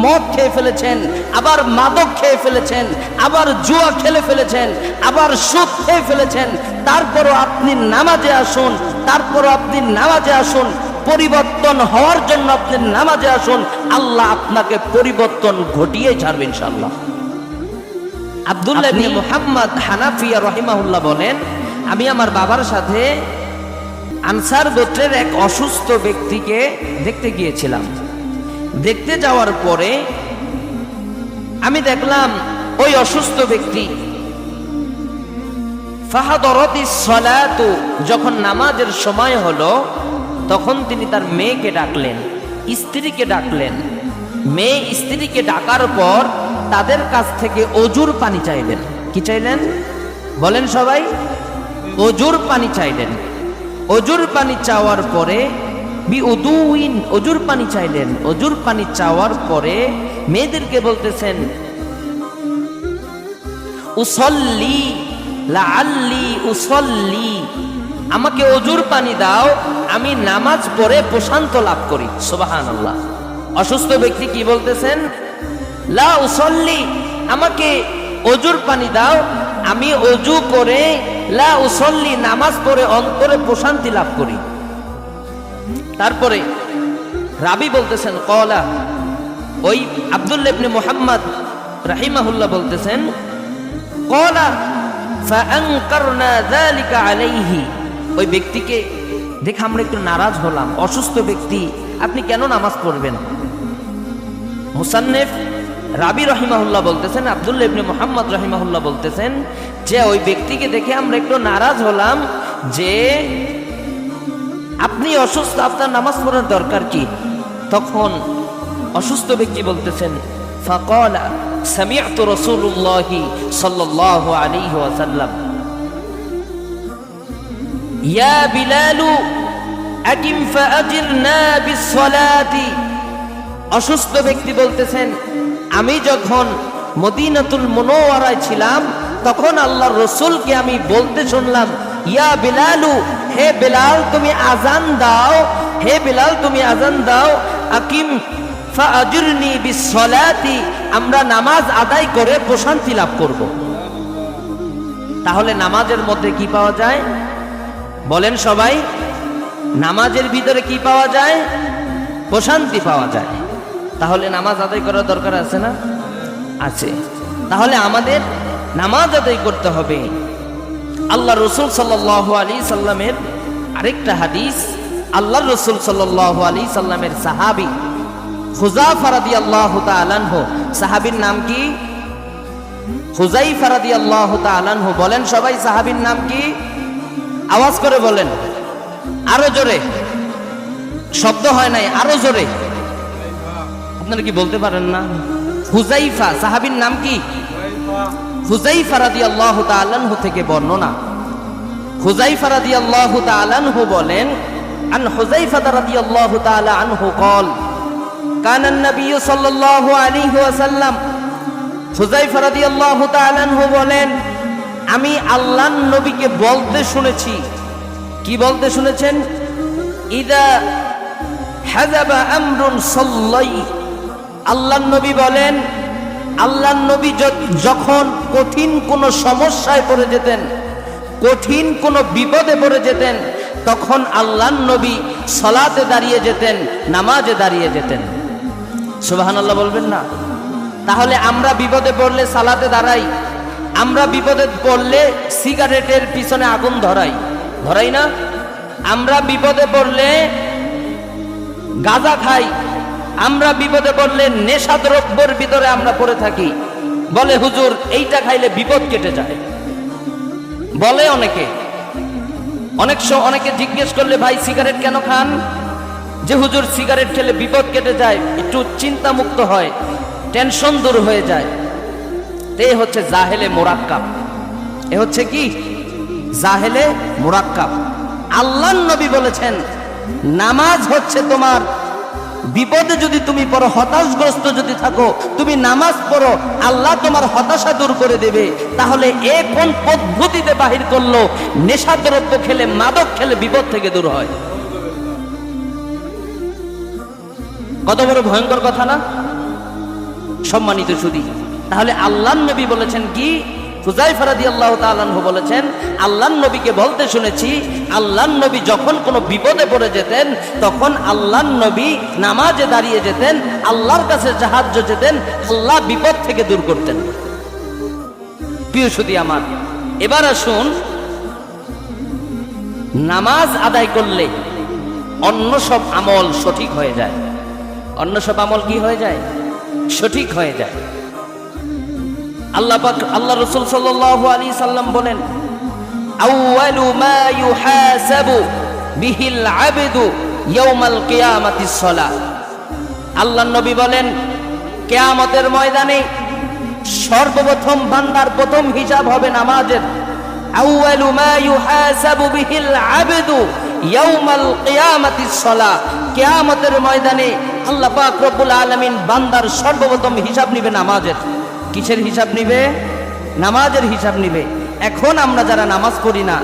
মদ খেয়ে ফেলেছেন, আবার মাদক খেয়ে ফেলেছেন, আবার জুয়া খেলে ফেলেছেন, আবার সুদ খেয়ে ফেলেছেন, তারপরও আপনি নামাজে আসুন, পরিবর্তন হওয়ার জন্য আপনি নামাজে আসুন, আল্লাহ আপনাকে পরিবর্তন ঘটিয়ে ছাড়বে ইনশাআল্লাহ। আব্দুল্লাহ ইবনে মুহাম্মদ হানাফিয়া রাহিমাহুল্লাহ বলেন, আমি আমার বাবার সাথে আনসার গোত্রের এক অসুস্থ ব্যক্তিকে দেখতে গিয়েছিলাম। দেখতে যাওয়ার পরে আমি দেখলাম ওই অসুস্থ ব্যক্তি ফাহাদারাতিস সালাতু, যখন নামাজের সময় হলো তখন তিনি তার মেয়েকে ডাকলেন, স্ত্রীকে ডাকলেন। মেয়ে স্ত্রীকে ডাকার পর তাদের কাছ থেকে অজুর পানি চাইলেন। কি চাইলেন বলেন সবাই? অজুর পানি চাইলেন। অজুর পানি চাওয়ার পরে অজুর পানি চাইলেন। অজুর পানি চাওয়ার পরে মেয়েদেরকে বলতেছেন, উসল্লি লাআল্লি উসল্লি, আমাকে অজুর পানি দাও, আমি নামাজ পড়ে প্রশান্ত লাভ করি। সুবহানাল্লাহ। অসুস্থ ব্যক্তি কি বলতেছেন? লা উসল্লি, আমাকে অজুর পানি দাও, আমি অজু করে লা উসল্লি, নামাজ পড়ে অন্তরে প্রশান্তি লাভ করি। তারপরে রাবি বলতেছেন, কলা, ওই আব্দুল্লাহ ইবনে মুহাম্মদ রাহিমাহুল্লাহ বলতেছেন, কলা ফাআনকারনা যালিকা আলাইহি, ওই ব্যক্তিকে দেখে আমরা একটু নারাজ হলাম। অসুস্থ ব্যক্তি, আপনি কেন নামাজ পড়বেন? মুসান্নিফ রাবি রহিমাহুল্লাহ বলতেছেন, আব্দুল্লাহ ইবনে মুহাম্মদ রহিমাহুল্লাহ বলতেছেন যে ওই ব্যক্তিকে দেখে আমরা একটু নারাজ হলাম যে আপনি অসুস্থ, আপনার নামাজ পড়ার দরকার কি? তখন অসুস্থ ব্যক্তি বলতেছেন, ফাকালা সামি'তু রাসূলুল্লাহি সাল্লাল্লাহু আলাইহি ওয়াসাল্লাম ইয়া বিলালু আকিম ফাআজিরনা বিসসালাতি। অসুস্থ ব্যক্তি বলতেছেন, আমি যখন মদিনাতুল মুনাওয়ারায় ছিলাম তখন আল্লাহর রাসূলকে আমি বলতে শুনলাম, ইয়া বিলালু, হে বিলাল তুমি আযান দাও, হে বিলাল তুমি আযান দাও, আকিম ফাআজিরনি বিসসালাতি, আমরা নামাজ আদায় করে প্রশান্তি লাভ করব। তাহলে নামাজের মধ্যে কি পাওয়া যায় বলেন সবাই? নামাজের ভিতরে কি পাওয়া যায়? প্রশান্তি পাওয়া যায়। তাহলে নামাজ আদায় করার দরকার আছে না? আছে। তাহলে আমাদের নামাজ আদায় করতে হবে। আল্লাহ রসুল সাল্লাল্লাহু আলাইহি সাল্লামের আরেকটা হাদিস, আল্লাহ রসুল সাল্লাল্লাহু আলাইহি সাল্লামের সাহাবী হুযায়ফা রাদিয়াল্লাহু তাআলা আনহু, সাহাবীর নাম কি? হুযায়ফা রাদিয়াল্লাহু তাআলা আনহু। বলেন সবাই সাহাবীর নাম কি? আওয়াজ করে বলেন, আরো জোরে, শব্দ হয় নাই, আরো জোরে। আপনারা কি বলতে পারেন না? হুযায়ফা, সাহাবীর নাম কি? হুযায়ফা রাদিয়াল্লাহু তাআলা আনহু থেকে বর্ণনা। হুযায়ফা রাদিয়াল্লাহু তাআলা আনহু বলেন, আন হুযায়ফা রাদিয়াল্লাহু তাআলা আনহু قال কানা নবী সাল্লাল্লাহু আলাইহি ওয়াসাল্লাম, হুযায়ফা রাদিয়াল্লাহু তাআলা আনহু বলেন, আমি আল্লাহর নবীকে বলতে শুনেছি। কি বলতে শুনেছেন? ইদা হাযাবা আমরুন সাল্লাই, আল্লাহর নবী বলেন, আল্লাহর নবী যখন কঠিন কোনো সমস্যায় পড়ে যেতেন, কঠিন কোনো বিপদে পড়ে যেতেন, তখন আল্লাহর নবী সালাতে দাঁড়িয়ে যেতেন, নামাজে দাঁড়িয়ে যেতেন। সুবহানাল্লাহ বলবেন না? তাহলে আমরা বিপদে পড়লে সালাতে দাঁড়াই, আমরা বিপদে পড়লে সিগারেটের পিছনে আগুন ধরাই, ধরাই না? আমরা বিপদে পড়লে গাঁজা খাই, আমরা বিপদে পড়লে নেশা দ্রব্যের ভিতরে আমরা পড়ে থাকি। বলে হুজুর এইটা খাইলে বিপদ কেটে যায়, বলে অনেকে। অনেকে জিজ্ঞেস করলে ভাই সিগারেট কেন খান? যে হুজুর সিগারেট খেলে বিপদ কেটে যায়, একটু চিন্তা মুক্ত হয়, টেনশন দূর হয়ে যায়। এ হচ্ছে জাহেলে মুরাক্কাব। এ হচ্ছে কি? জাহেলে মুরাক্কাব। আল্লাহর নবী বলেছেন, নামাজ হচ্ছে তোমার বিপদে যদি তুমি পড়ো, হতাশগ্রস্ত যদি থাকো, তুমি নামাজ পড়ো, আল্লাহ তোমার হতাশা দূর করে দেবে। তাহলে এ কোন পদ্ধতিতে বাহির করলো? নেশাদ্রব্য খেলে, মাদক খেলে বিপদ থেকে দূর হয়। কত বড় ভয়ঙ্কর কথা না? সম্মানিত সুধী, তাহলে আল্লাহর নবী বলেছেন কি? হুযায়ফা রাদিয়াল্লাহু তাআলা আনহু বলেছেন, আল্লাহর নবীকে বলতে শুনেছি, আল্লাহর নবী যখন কোনো বিপদে পড়ে যেতেন তখন আল্লাহর নবী নামাজে দাঁড়িয়ে যেতেন, আল্লাহর কাছে সাহায্য যেতেন, আল্লাহ বিপদ থেকে দূর করতেন। প্রিয় সুধী আমার, এবার আসুন, নামাজ আদায় করলে অন্য সব আমল সঠিক হয়ে যায়। অন্য সব আমল কি হয়ে যায়? সঠিক হয়ে যায়। আল্লাহ পাক, আল্লাহ রাসূল সাল্লাল্লাহু আলাইহি সাল্লাম বলেন, আউয়ালু মা ইউহাসাবু বিহিল আবদু ইয়াউমাল কিয়ামাতিস সালাহ। আল্লাহর নবী বলেন, কিয়ামতের ময়দানে সর্বপ্রথম বান্দার প্রথম হিসাব হবে নামাজের। আউয়ালু মা ইউহাসাবু বিহিল আবদু ইয়াউমাল কিয়ামাতিস সালাহ। কিয়ামতের ময়দানে আল্লাহ পাক রব্বুল আলামিন বান্দার সর্বপ্রথম হিসাব নিবে নামাজের। কিসের হিসাব নিবে? নামাজের হিসাব নিবে। এখন আমরা যারা নামাজ পড়ি না,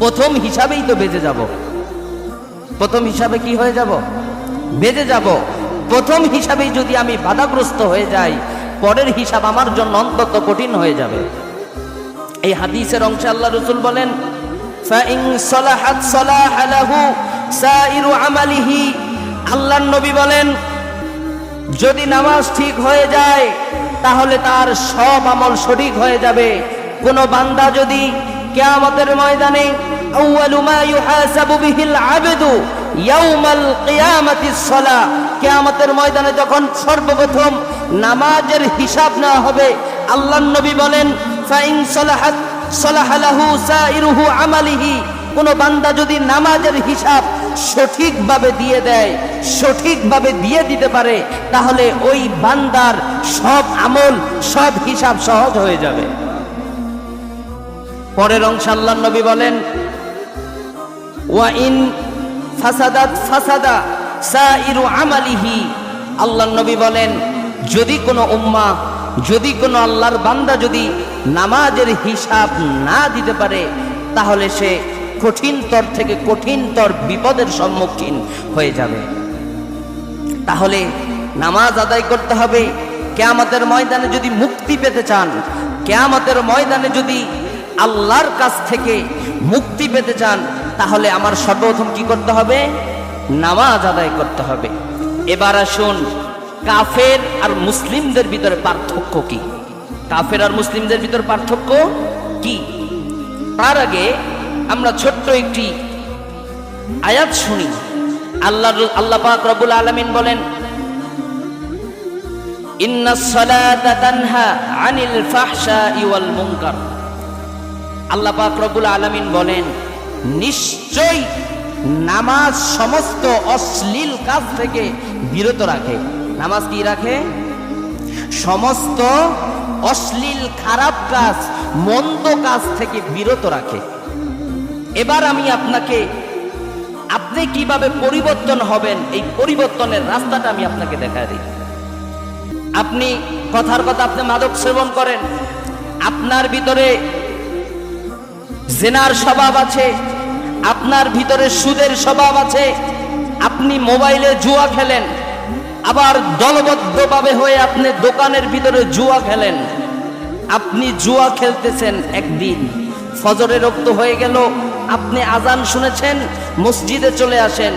প্রথম হিসাবেই তো বেজে যাব। প্রথম হিসাবে কি হয়ে যাব? বেজে যাব। প্রথম হিসাবেই যদি আমি বাধাগ্রস্ত হয়ে যাই, পরের হিসাব আমার জন্য অন্তত কঠিন হয়ে যাবে। এই হাদিসের অংশে আল্লাহ রাসূল বলেন, ফাইন সালাহাত সালাহা লাহু সাইরু আমালিহি। আল্লাহর নবী বলেন, যদি নামাজ ঠিক হয়ে যায় তাহলে তার সব আমল সঠিক হয়ে যাবে। কোন বান্দা যদি কিয়ামতের ময়দানে আউয়ালু মা ইউহাসাবু বিহিল আবদু ইয়াউমাল কিয়ামাতিস সালাহ, কিয়ামতের ময়দানে যখন সর্বপ্রথম নামাজের হিসাব নেওয়া হবে, আল্লাহর নবী বলেন, ফাইন সালাহাত সালাহা লাহু সাইরুহু আমালিহি। কোন বান্দা যদি নামাজের হিসাব সঠিকভাবে দিয়ে দেয়, সঠিকভাবে দিয়ে দিতে পারে, তাহলে ওই বান্দার সব আমল, সব হিসাব সহজ হয়ে যাবে। পরের অংশে আল্লাহর নবী বলেন, ওয়া ইন ফাসাদাত ফাসাদা সাইরু আমালিহি। আল্লাহর নবী বলেন, যদি কোনো উম্মাহ, যদি কোনো আল্লাহর বান্দা যদি নামাজের হিসাব না দিতে পারে, তাহলে সে কঠিনতর থেকে কঠিনতর বিপদের সম্মুখীন হয়ে যাবে। তাহলে নামাজ আদায় করতে হবে। কিয়ামতের ময়দানে যদি মুক্তি পেতে চান, কিয়ামতের ময়দানে যদি আল্লাহর কাছ থেকে মুক্তি পেতে চান, তাহলে আমার সর্বপ্রথম কি করতে হবে? নামাজ আদায় করতে হবে। এবার আসুন, কাফের আর মুসলিমদের ভিতরে পার্থক্য কি? কাফের আর মুসলিমদের ভিতরে পার্থক্য কি? তার আগে আমরা ছোট্ট একটি আয়াত শুনি। আল্লাহ পাক রব্বুল আলামিন বলেন, ইন্নাস সালাতা তানহা আনিল ফাহশাই ওয়াল মুনকার। আল্লাহ পাক রব্বুল আলামিন বলেন, নিশ্চয়ই নামাজ সমস্ত অশ্লীল কাজ থেকে বিরত রাখে। নামাজ কি রাখে? সমস্ত অশ্লীল খারাপ কাজ, মন্দ কাজ থেকে বিরত রাখে। এবার আমি আপনাকে, আপনি কিভাবে পরিবর্তন হবেন, এই পরিবর্তনের রাস্তাটা আমি আপনাকে দেখাই দিই। আপনি কথার কথা, আপনি মাদক সেবন করেন, আপনার ভিতরে জেনার স্বভাব আছে, আপনার ভিতরে সুদের স্বভাব আছে, আপনি মোবাইলে জুয়া খেলেন, আবার দলবদ্ধভাবে হয়ে আপনি দোকানের ভিতরে জুয়া খেলেন। আপনি জুয়া খেলতেছেন, একদিন ফজরের রক্ত হয়ে গেল, আপনি আজান শুনেছেন, মসজিদে চলে আসেন,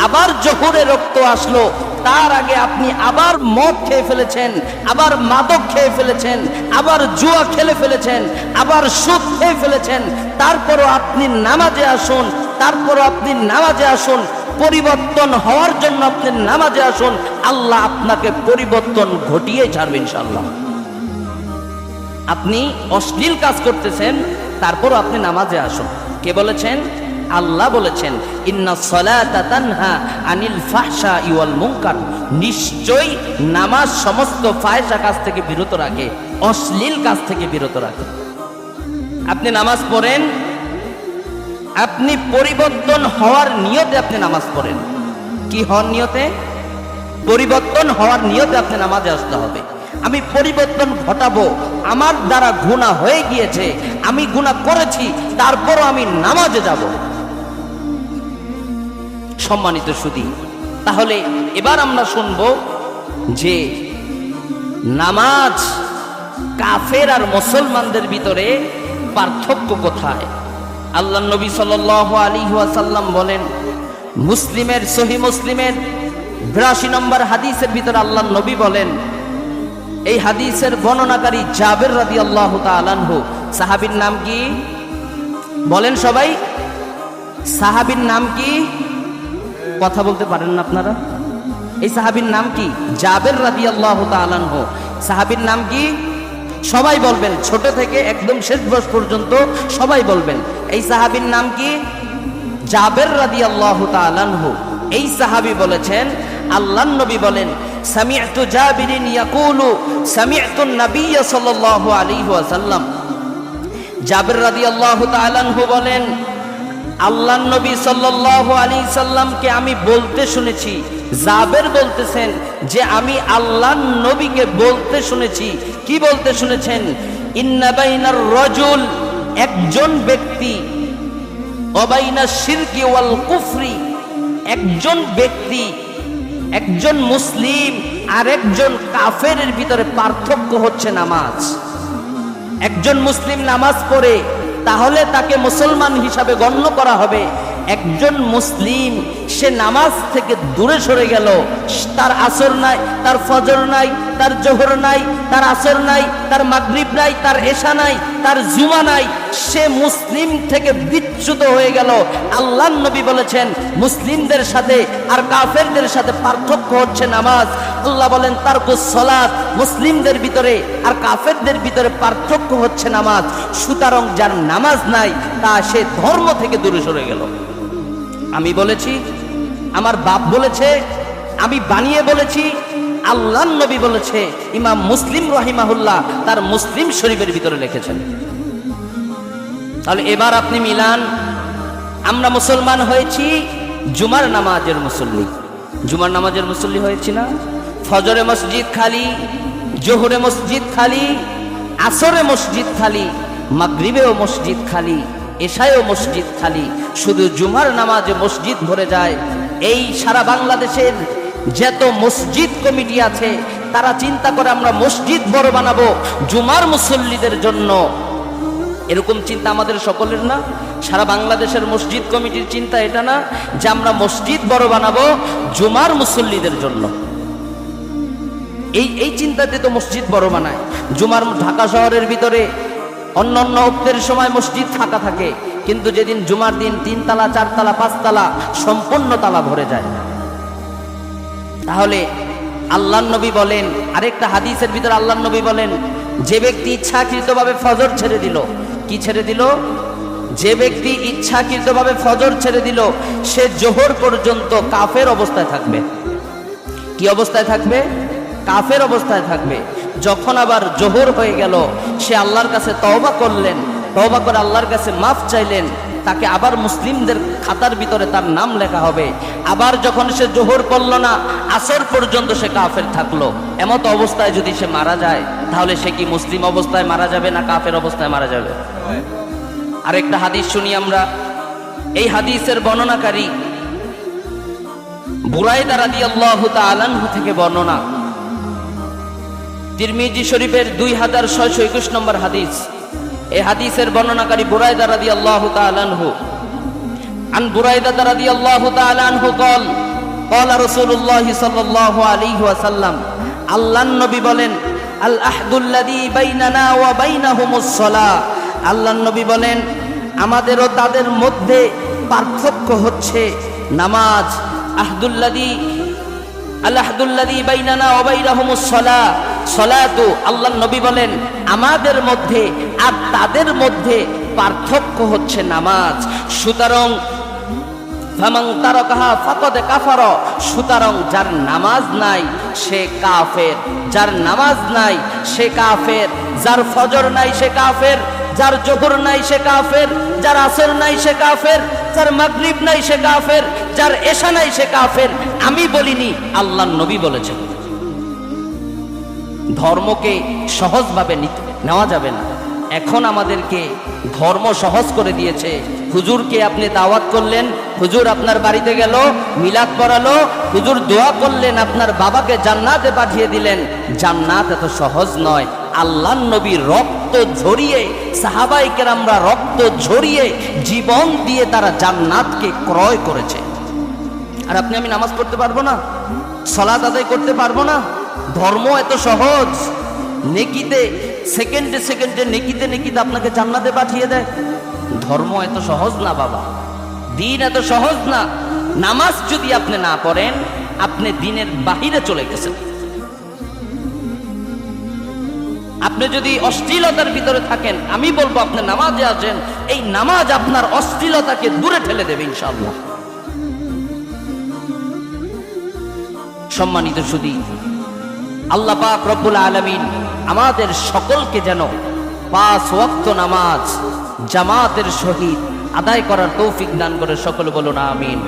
আবার জোহরের রক্ত আসলো, তার আগে আপনি আবার মদ খেয়ে ফেলেছেন, আবার মাদক খেয়ে ফেলেছেন, আবার জুয়া খেলে ফেলেছেন, আবার সুদ খেয়ে ফেলেছেন। তারপরও আপনি নামাজে আসুন, তারপরও আপনি নামাজে আসুন, পরিবর্তন হওয়ার জন্য আপনি নামাজে আসুন, আল্লাহ আপনাকে পরিবর্তন ঘটিয়ে ছাড়বে ইনশাআল্লাহ। আপনি অশ্লীল কাজ করতেছেন, তারপরও আপনি নামাজে আসুন। কে বলেছেন? আল্লাহ বলেছেন, ইন্নাস সালাতা তানহা আনিল ফাহশাই ওয়াল মুনকার। নিশ্চয়ই নামাজ সমস্ত ফাহিশা কাজ থেকে বিরত রাখে, অশ্লীল কাজ থেকে বিরত রাখে। আপনি নামাজ পড়েন, আপনি পরিবর্তন হওয়ার নিয়তে আপনি নামাজ পড়েন। কি হওয়ার নিয়তে? পরিবর্তন হওয়ার নিয়তে আপনি নামাজে আসতে হবে। আমি পরিবর্তন ঘটাবো, আমার দ্বারা গুনাহ হয়ে গিয়েছে, আমি গুনাহ করেছি, তারপরও আমি নামাজে যাব। সম্মানিত সুধী, তাহলে এবার আমরা শুনবো যে নামাজ কাফের আর মুসলমানদের ভিতরে পার্থক্য কোথায়? আল্লাহ নবী সাল্লাল্লাহু আলাইহি ওয়াসাল্লাম বলেন, মুসলিমের সহিহ মুসলিমের 82 নম্বর হাদিসের ভিতরে আল্লাহ নবী বলেন, এই হাদিসের বর্ণনাকারী জাবের রাদিয়াল্লাহু তাআলা আনহু। সাহাবীর নাম কি বলেন সবাই? সাহাবীর নাম কি? কথা বলতে পারেন না আপনারা? এই সাহাবীর নাম কি? জাবের রাদিয়াল্লাহু তাআলা আনহু। সাহাবীর নাম কি? সবাই বলবেন, ছোট থেকে একদম শেষ বয়স পর্যন্ত সবাই বলবেন। এই সাহাবীর নাম কি? জাবের রাদিয়াল্লাহু তাআলা আনহু। এই সাহাবী বলেছেন, আল্লাহর নবী বলেন, সামি'তু জাবিরিন ইয়াকুলু সামি'তু নবিয়্য সাল্লাল্লাহু আলাইহি ওয়াসাল্লাম। জাবের রাদিয়াল্লাহু তাআলা আনহু বলেন, আল্লাহর নবী সাল্লাল্লাহু আলাইহি সাল্লামকে আমি বলতে শুনেছি। জাবের বলতেছেন যে আমি আল্লাহর নবীকে বলতে শুনেছি। কি বলতে শুনেছেন? ইন্না বাইনার রাজুল, একজন ব্যক্তি, ওয়া বাইনা শিরকি ওয়াল কুফরি, একজন ব্যক্তি, একজন মুসলিম আর একজন কাফেরের ভিতরে পার্থক্য হচ্ছে নামাজ। একজন মুসলিম নামাজ পড়ে তাহলে তাকে মুসলমান হিসাবে গণ্য করা হবে। একজন মুসলিম সে নামাজ থেকে দূরে সরে গেল, তার আসর নাই, তার ফজর নাই, তার জোহর নাই, তার আসর নাই, তার মাগরিব নাই, তার এশা নাই, তার জুমা নাই, সে মুসলিম থেকে বিচ্যুত হয়ে গেল। আল্লাহর নবী বলেছেন, মুসলিমদের সাথে আর কাফেরদের সাথে পার্থক্য হচ্ছে নামাজ। আল্লাহ বলেন, তারকুস সালাত, মুসলিমদের ভিতরে আর কাফেরদের ভিতরে পার্থক্য হচ্ছে নামাজ। সুতরাং যার নামাজ নাই তা সে ধর্ম থেকে দূরে সরে গেল। আমি বলেছি, আমার বাপ বলেছে, আমি বানিয়ে বলেছি, আল্লাহর নবী বলেছে, ইমাম মুসলিম রাহিমাহুল্লাহ তার মুসলিম শরীফের ভিতরে লিখেছেন। তাহলে এবার আপনি মিলান, আমরা মুসলমান হয়েছি জুমার নামাজের মুসল্লি। জুমার নামাজের মুসল্লি হয়েছি না? ফজরে মসজিদ খালি, জোহরে মসজিদ খালি, আসরে মসজিদ খালি, মাগরিবেও মসজিদ খালি, এশায়ও মসজিদ খালি, শুধু জুমার নামাজে মসজিদ ভরে যায়। এই সারা বাংলাদেশের যত মসজিদ কমিটি আছে তারা চিন্তা করে আমরা মসজিদ বড় বানাবো জুমার মুসল্লিদের জন্য। এরকম চিন্তা আমাদের সকলের না? সারা বাংলাদেশের মসজিদ কমিটির চিন্তা এটা না যে আমরা মসজিদ বড় বানাবো জুমার মুসল্লিদের জন্য? এই চিন্তাতে তো মসজিদ বড় বানায়। জুমার ঢাকা শহরের ভিতরে অন্যান্য ওক্তের সময় মসজিদ ফাঁকা থাকে, কিন্তু যেদিন জুমার দিন 3 তালা 4 তালা 5 তালা সম্পূর্ণ তালা ভরে যায়। তাহলে আল্লাহর নবী বলেন, আরেকটা হাদিসের ভিতরে আল্লাহর নবী বলেন, যে ব্যক্তি ইচ্ছাকৃতভাবে ফজর ছেড়ে দিল, কি ছেড়ে দিল? যে ব্যক্তি ইচ্ছাকৃতভাবে ফজর ছেড়ে দিল সে জোহর পর্যন্ত কাফের অবস্থায় থাকবে। কি অবস্থায় থাকবে? কাফের অবস্থায় থাকবে। যখন আবার জোহর হয়ে গেল সে আল্লাহর কাছে তওবা করলেন, তওবা করে আল্লাহর কাছে মাফ চাইলেন, তাকে আবার মুসলিমদের খাতার ভিতরে তার নাম লেখা হবে। আবার যখন সে জোহর পড়ল না, আসর পর্যন্ত সে কাফের থাকলো, এমত অবস্থায় যদি সে মারা যায় তাহলে সে কি মুসলিম অবস্থায় মারা যাবে না কাফের অবস্থায় মারা যাবে? আরেকটা হাদিস শুনি আমরা। এই হাদিসের বর্ণনাকারী বুরায়দা রাদিয়াল্লাহু তাআলা আনহু থেকে বর্ণনা, তিরমিজি শরীফের 2621 নম্বর হাদিস। এই হাদিসের বর্ণনাকারী বুরায়দা রাদিয়াল্লাহু তাআলা আনহু। আন বুরায়দা রাদিয়াল্লাহু তাআলা আনহু قال قال رسول الله صلى الله عليه وسلم, আল্লাহর নবী বলেন, আল আহদুল্লাযী বাইনানা ওয়া বাইনাহুমুস সালাহ। আল্লাহর নবী বলেন, আমাদের ও তাদের মধ্যে পার্থক্য হচ্ছে নামাজ। আহদুল্লাযী বাইনানা ওয়া বাইনাহুমুস সালাহ, সালাতু। আল্লাহর নবী বলেন, আমাদের মধ্যে আর তাদের মধ্যে পার্থক্য হচ্ছে নামাজ। সুতরাং ফামান তারাকাহা ফাকাদ কাফারা, সুতরাং যার নামাজ নাই সে কাফের, যার নামাজ নাই সে কাফের, যার ফজর নাই সে কাফের, যার জোহর নাই সে কাফের, যার আসর নাই সে কাফের, যার মাগরিব নাই সে কাফের, যার এশা নাই সে কাফের। আমি বলিনি, আল্লাহর নবী বলেছেন। ধর্মকে সহজভাবে নেওয়া যাবে না। এখন আমাদেরকে ধর্ম সহজ করে দিয়েছে। হুজুরকে আপনি দাওয়াত করলেন, হুজুর আপনার বাড়িতে গেল, মিলাদ পড়ালো, হুজুর দোয়া করলেন, আপনার বাবাকে জান্নাতে পাঠিয়ে দিলেন। জান্নাত এত সহজ নয়। আল্লাহর নবীর রক্ত ঝরিয়ে, সাহাবায়ে কেরামরা রক্ত ঝরিয়ে জীবন দিয়ে তারা জান্নাতকে ক্রয় করেছে। আর আপনি আমি নামাজ পড়তে পারবো না, সালাত আদায় করতে পারবো না? ধর্ম এত সহজ, নেকিতে সেকেন্ডে সেকেন্ডে নেকিতে নেকিতে আপনাকে জান্নাতে পাঠিয়ে দেয়। ধর্ম এত সহজ না বাবা, দিন এত সহজ না। নামাজ যদি আপনি না পড়েন, আপনি দিনের বাহিরে চলে গেছেন। আপনি যদি অশ্লীলতার ভিতরে থাকেন, আমি বলবো আপনি নামাজে আসেন, এই নামাজ আপনার অশ্লীলতাকে দূরে ঠেলে দেবে ইনশাআল্লাহ। সম্মানিত সুধী, আল্লাহ পাক রব্বুল আলামিন আমাদের সকলকে যেন 5 ওয়াক্ত নামাজ জামাতের সহিত আদায় করার তৌফিক দান করে। সকলে বলুন আমিন।